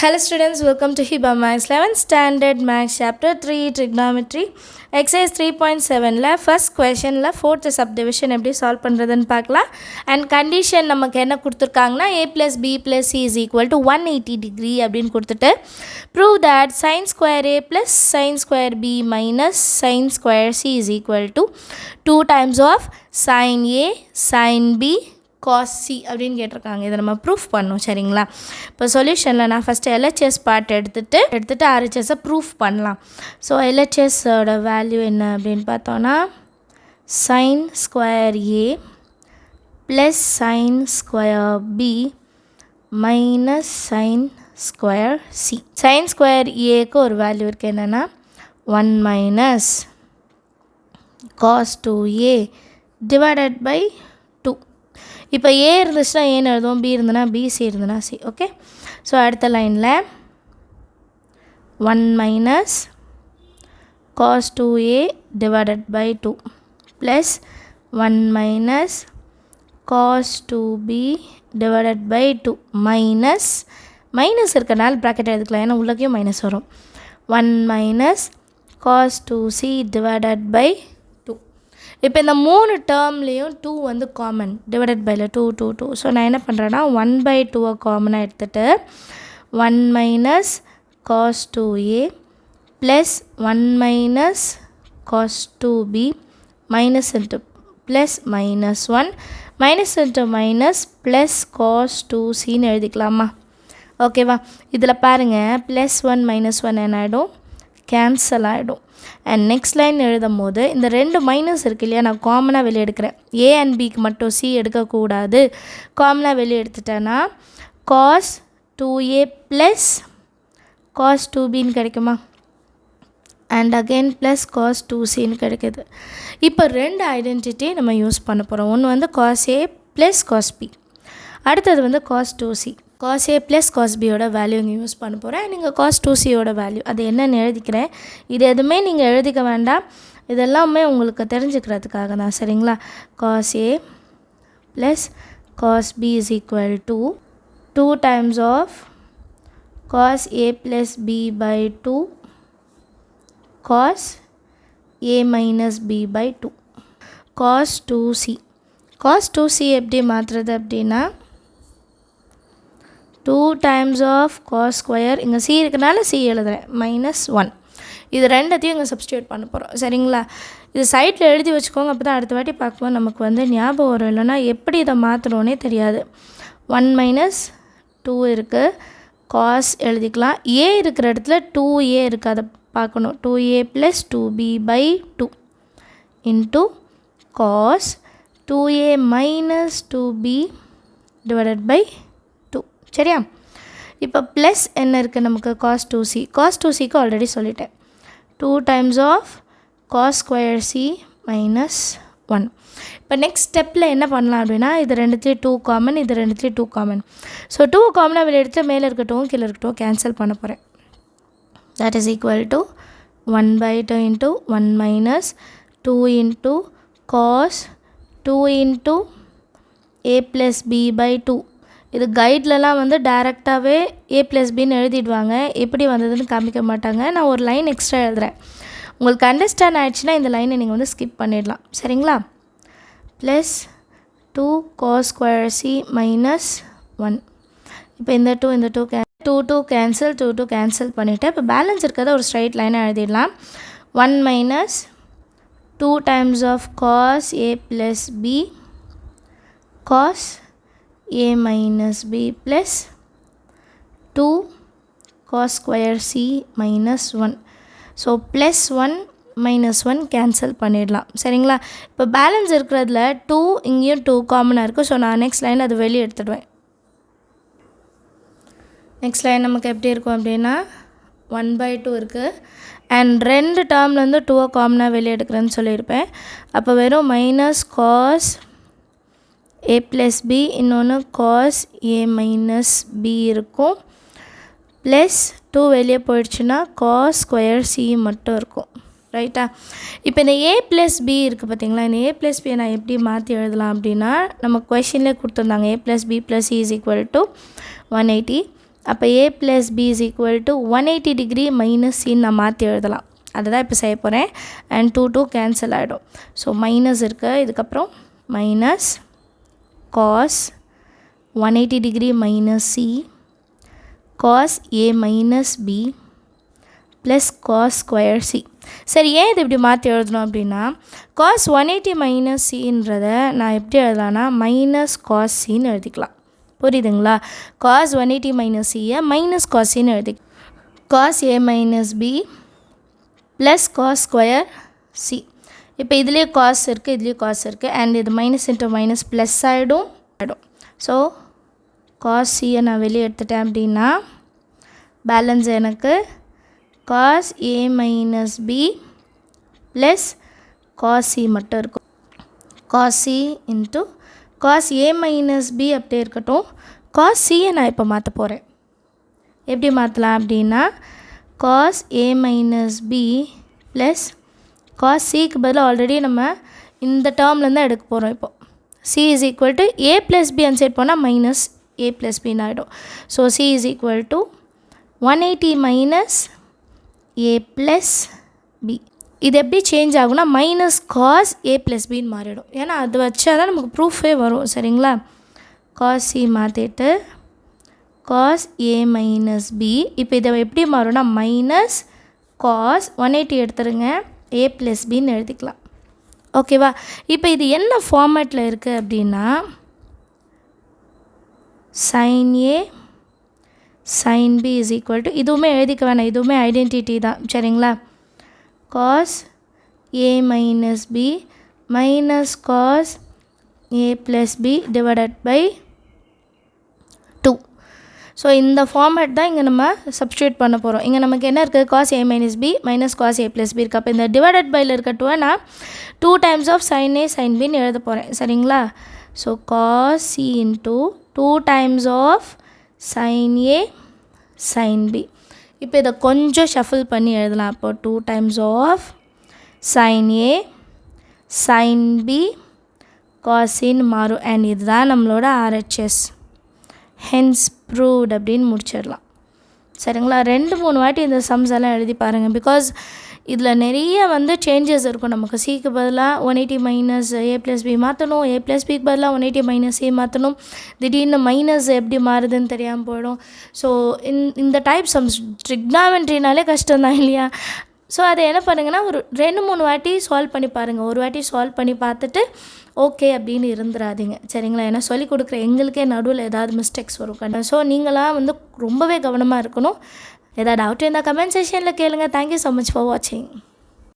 Hello students, welcome to Hiba Max 11th Standard Max Chapter 3 Trigonometry Exercise 3.7 la first question la fourth subdivision எப்படி solve பண்றதுன்னு பார்க்கலாம் and condition நமக்கு என்ன கொடுத்திருக்காங்கன்னா a plus b plus c is equal to 180 degree அப்படினு கொடுத்துட்டு prove that sin square a plus sin square b minus sin square c is equal to 2 times of sin a sin b cos c அப்படின்னு கேட்டிருக்காங்க. இதை நம்ம proof பண்ணணும் சரிங்களா. இப்போ சொல்யூஷனில் நான் ஃபஸ்ட்டு எல்ஹெச்எஸ் பார்ட் எடுத்துகிட்டு ஆர்ஹெச்எஸை ப்ரூஃப் பண்ணலாம். ஸோ எல்ஹெச்எஸோட வேல்யூ என்ன அப்படின்னு பார்த்தோன்னா sine square A plus sine square B minus sine square C. Sine square ஏக்கு ஒரு வேல்யூ இருக்குது என்னென்னா 1 minus cos 2a divided by 2. இப்போ ஏ இருந்துச்சுன்னா ஏன்னு எழுதுவோம், பி இருந்ததுன்னா பி, சி இருந்ததுன்னா சி. ஓகே, ஸோ அடுத்த லைனில் 1 minus cos 2a divided by 2 plus 1 minus cos 2b divided by 2 minus இருக்கனால ப்ராக்கெட் எடுத்துக்கலாம், ஏன்னா உள்ளக்கையும் மைனஸ் வரும். 1 minus cos 2c divided by 2. இப்போ இந்த மூணு டேர்ம்லேயும் 2 வந்து காமன், டிவைடட் பையில் 2. ஸோ நான் என்ன பண்ணுறேன்னா 1/2 காமனாக எடுத்துகிட்டு 1 minus cos 2a plus 1 minus cos 2b minus into plus minus 1 minus into minus plus cos 2cன்னு எழுதிக்கலாமா. ஓகேவா, இதில் பாருங்கள் ப்ளஸ் 1 மைனஸ் 1 என்ன ஆகிடும், கேன்சல் ஆகிடும். அண்ட் நெக்ஸ்ட் லைன் எழுதும் போது இந்த ரெண்டு மைனஸ் இருக்கு இல்லையா, நான் காமனாக வெளியே எடுக்கிறேன். ஏ அண்ட் பிக்கு மட்டும் சி எடுக்கக்கூடாது. காமனாக வெளியே எடுத்துட்டேன்னா காஸ் 2a ப்ளஸ் காஸ் 2bன்னு கிடைக்குமா, அண்ட் அகெயின் ப்ளஸ் காஸ் 2cன்னு கிடைக்குது. இப்போ ரெண்டு ஐடென்டிட்டி நம்ம யூஸ் பண்ண போகிறோம். ஒன்று வந்து cos a plus cos b, அடுத்தது வந்து cos 2c. Cos A plus cos பியோட வேல்யூ இங்கே யூஸ் பண்ண போகிறேன். நீங்கள் காஸ் 2cயோட வேல்யூ அது என்னென்னு எழுதிக்கிறேன். இது எதுவுமே நீங்கள் எழுதிக்க வேண்டாம், இதெல்லாமே உங்களுக்கு தெரிஞ்சுக்கிறதுக்காக தான் சரிங்களா. Cos A plus cos B is equal to 2 times of cos A plus B by 2 cos A minus B by 2 cos 2c. Cos 2c எப்படி மாற்றுறது அப்படின்னா 2 டைம்ஸ் ஆஃப் காஸ் ஸ்கொயர், இங்கே சி இருக்கனால சி எழுதுகிறேன், மைனஸ் 1. இது ரெண்டத்தையும் இங்கே substitute பண்ண போகிறோம் சரிங்களா. இது சைட்டில் எழுதி வச்சுக்கோங்க, அப்போ தான் அடுத்த வாட்டி பார்க்கும்போது நமக்கு வந்து ஞாபகம் வரும். இல்லைனா எப்படி இதை மாற்றணுன்னே தெரியாது. 1 மைனஸ் 2 இருக்குது, காஸ் எழுதிக்கலாம். ஏ இருக்கிற இடத்துல 2a இருக்குது, அதை பார்க்கணும். 2a plus 2b by 2 into cos 2a minus 2b divided by 2. சரியா, இப்போ ப்ளஸ் என்ன இருக்குது நமக்கு, காஸ் 2c. காஸ் 2cக்கு ஆல்ரெடி சொல்லிட்டேன், 2 times of cos square C minus 1. இப்போ நெக்ஸ்ட் ஸ்டெப்பில் என்ன பண்ணலாம் அப்படின்னா இது ரெண்டுத்துலேயும் 2 காமன், இது ரெண்டுத்துலேயும் 2 காமன். ஸோ 2 காமனாக வெளியே எடுத்து மேலே இருக்கட்டும் கீழே இருக்கட்டும் கேன்சல் பண்ண போகிறேன். That is equal to 1/2 into 1 minus 2 into cos 2 into a plus b by 2. இது கைட்லலாம் வந்து டைரெக்டாகவே a ப்ளஸ் பின்னு எழுதிடுவாங்க, எப்படி வந்ததுன்னு காமிக்க மாட்டாங்க. நான் ஒரு லைன் எக்ஸ்ட்ரா எழுதுகிறேன். உங்களுக்கு அண்டர்ஸ்டாண்ட் ஆகிடுச்சுன்னா இந்த லைனை நீங்கள் வந்து ஸ்கிப் பண்ணிடலாம் சரிங்களா. Plus 2 cos square C minus 1. இப்போ இந்த 2 கேன்சல் பண்ணிவிட்டு இப்போ பேலன்ஸ் இருக்கிறத ஒரு ஸ்ட்ரைட் லைனை எழுதிடலாம். 1 minus 2 times of cos a plus b cos a minus b plus 2 cos square c minus 1. So plus 1 minus 1 cancel பண்ணிடலாம் சரிங்களா. இப்போ பேலன்ஸ் இருக்கிறதுல 2 இங்கேயும் 2 காமனாக இருக்குது. ஸோ நான் நெக்ஸ்ட் லைன் அது வெளியே எடுத்துடுவேன். நெக்ஸ்ட் லைன் நமக்கு எப்படி இருக்கும் அப்படின்னா 1/2 இருக்குது. அண்ட் ரெண்டு டேர்ம்லேருந்து 2 காமனாக வெளியே எடுக்கிறேன்னு சொல்லியிருப்பேன். அப்போ வெறும் minus cos a plus b, இன்னொன்று காஸ் a மைனஸ் b இருக்கும். ப்ளஸ் 2 வெளியே போயிடுச்சுன்னா காஸ் ஸ்கொயர் சி மட்டும் இருக்கும் ரைட்டா. இப்போ இந்த a ப்ளஸ் b இருக்குது பார்த்தீங்களா, இந்த a ப்ளஸ் b நான் எப்படி மாற்றி எழுதலாம் அப்படின்னா நம்ம கொஷின்லேயே கொடுத்துருந்தாங்க a plus b plus c is equal to 180. அப்போ a + b = 180 டிகிரி மைனஸ் சின்னு நான் மாற்றி எழுதலாம். அதை தான் இப்போ செய்ய போகிறேன். அண்ட் 2 கேன்சல் ஆகிடும். ஸோ மைனஸ் இருக்குது. இதுக்கப்புறம் minus cos 180 degree minus c cos a minus b plus cos square c. சரி, ஏன் இது இப்படி மாற்றி எழுதணும் அப்படின்னா, cos 180 மைனஸ் சின்றதை நான் எப்படி எழுதலான்னா மைனஸ் cos cன்னு எழுதிக்கலாம். புரியுதுங்களா? cos 180 மைனஸ் சியை மைனஸ் cos cன்னு எழுதிக்கலாம். cos a minus b plus cos square c. இப்போ இதுலேயே cos இருக்குது, இதுலேயும் cos இருக்குது. அண்ட் இது மைனஸ் இன்ட்டு மைனஸ் ப்ளஸ் ஆகிடும். ஸோ cos c-யை நான் வெளியே எடுத்துட்டேன் அப்படின்னா பேலன்ஸ் எனக்கு cos a minus b plus cos c மட்டும் இருக்கும். cos c into cos a minus b அப்படியே இருக்கட்டும். cos c-யை நான் இப்போ மாற்ற போகிறேன். எப்படி மாற்றலாம் அப்படின்னா cos a minus b plus cos c-க்கு பதிலாக ஆல்ரெடி நம்ம இந்த டேர்ம்லேருந்து எடுக்க போகிறோம். இப்போது c = a + b அன்சைட் போனால் மைனஸ் a + b ஆகிடும். So c = 180 minus a plus b. இது எப்படி சேஞ்ச் ஆகும்னா மைனஸ் cos a + bன்னு மாறிடும். ஏன்னா அது வச்சா தான் நமக்கு ப்ரூஃபே வரும். சரிங்களா? cos c மாற்றிட்டு cos a மைனஸ் b. இப்போ இதை எப்படி மாறும்னா மைனஸ் cos 180 எடுத்துருங்க a + bன்னு எழுதிக்கலாம். ஓகேவா? இப்போ இது என்ன ஃபார்மேட்டில் இருக்குது அப்படின்னா sin a sin b = இதுவுமே எழுதிக்க வேணாம், இதுவுமே ஐடென்டிட்டி தான். சரிங்களா? cos a minus b minus cos a + b divided by 2. So இந்த ஃபார்மேட் தான் இங்கே நம்ம சப்ஸ்டியூட் பண்ண போகிறோம். இங்கே நமக்கு என்ன இருக்குது? cos a minus b minus cos a + b இருக்குது. அப்போ இந்த டிவைடட் பையில் இருக்க 2 நான் 2 times of sin a sin bன்னு எழுத போகிறேன். சரிங்களா? So cos c into 2 times of sin a sin b. இப்போ இதை கொஞ்சம் ஷஃபில் பண்ணி எழுதலாம். அப்போ 2 times of sin a sin b cos cன்னு மாறும். அண்ட் இதுதான் நம்மளோட RHS. ஹென்ஸ் ப்ரூவ்ட் அப்படின்னு முடிச்சிடலாம். சரிங்களா? 2-3 வாட்டி இந்த சம்ஸ் எல்லாம் எழுதி பாருங்கள். பிகாஸ் இதில் நிறைய சேஞ்சஸ் இருக்கும். நமக்கு சிக்கு பதிலாக 180 மைனஸ் a + b மாற்றணும், a + bக்கு பதிலாக 180 மைனஸ் a மாற்றணும். திடீர்னு மைனஸ் எப்படி மாறுதுன்னு தெரியாமல் போயிடும். ஸோ இந்த டைப் சம்ஸ் ட்ரிக்னாமெண்ட்ரினாலே கஷ்டம்தான் இல்லையா? ஸோ அதை என்ன பண்ணுங்கன்னா ஒரு 2-3 வாட்டி சால்வ் பண்ணி பாருங்கள். ஒரு வாட்டி சால்வ் பண்ணி பார்த்துட்டு ஓகே அப்படின்னு இருந்துடாதீங்க. சரிங்களா? ஏன்னா சொல்லிக் கொடுக்குற எங்களுக்கே நடுவில் ஏதாவது மிஸ்டேக்ஸ் வரும். ஸோ நீங்களாம் ரொம்பவே கவனமாக இருக்கணும். ஏதாவது டவுட் இருந்தால் கமெண்ட் செக்ஷனில் கேளுங்கள். தேங்க்யூ ஸோ மச் ஃபார் வாட்சிங்.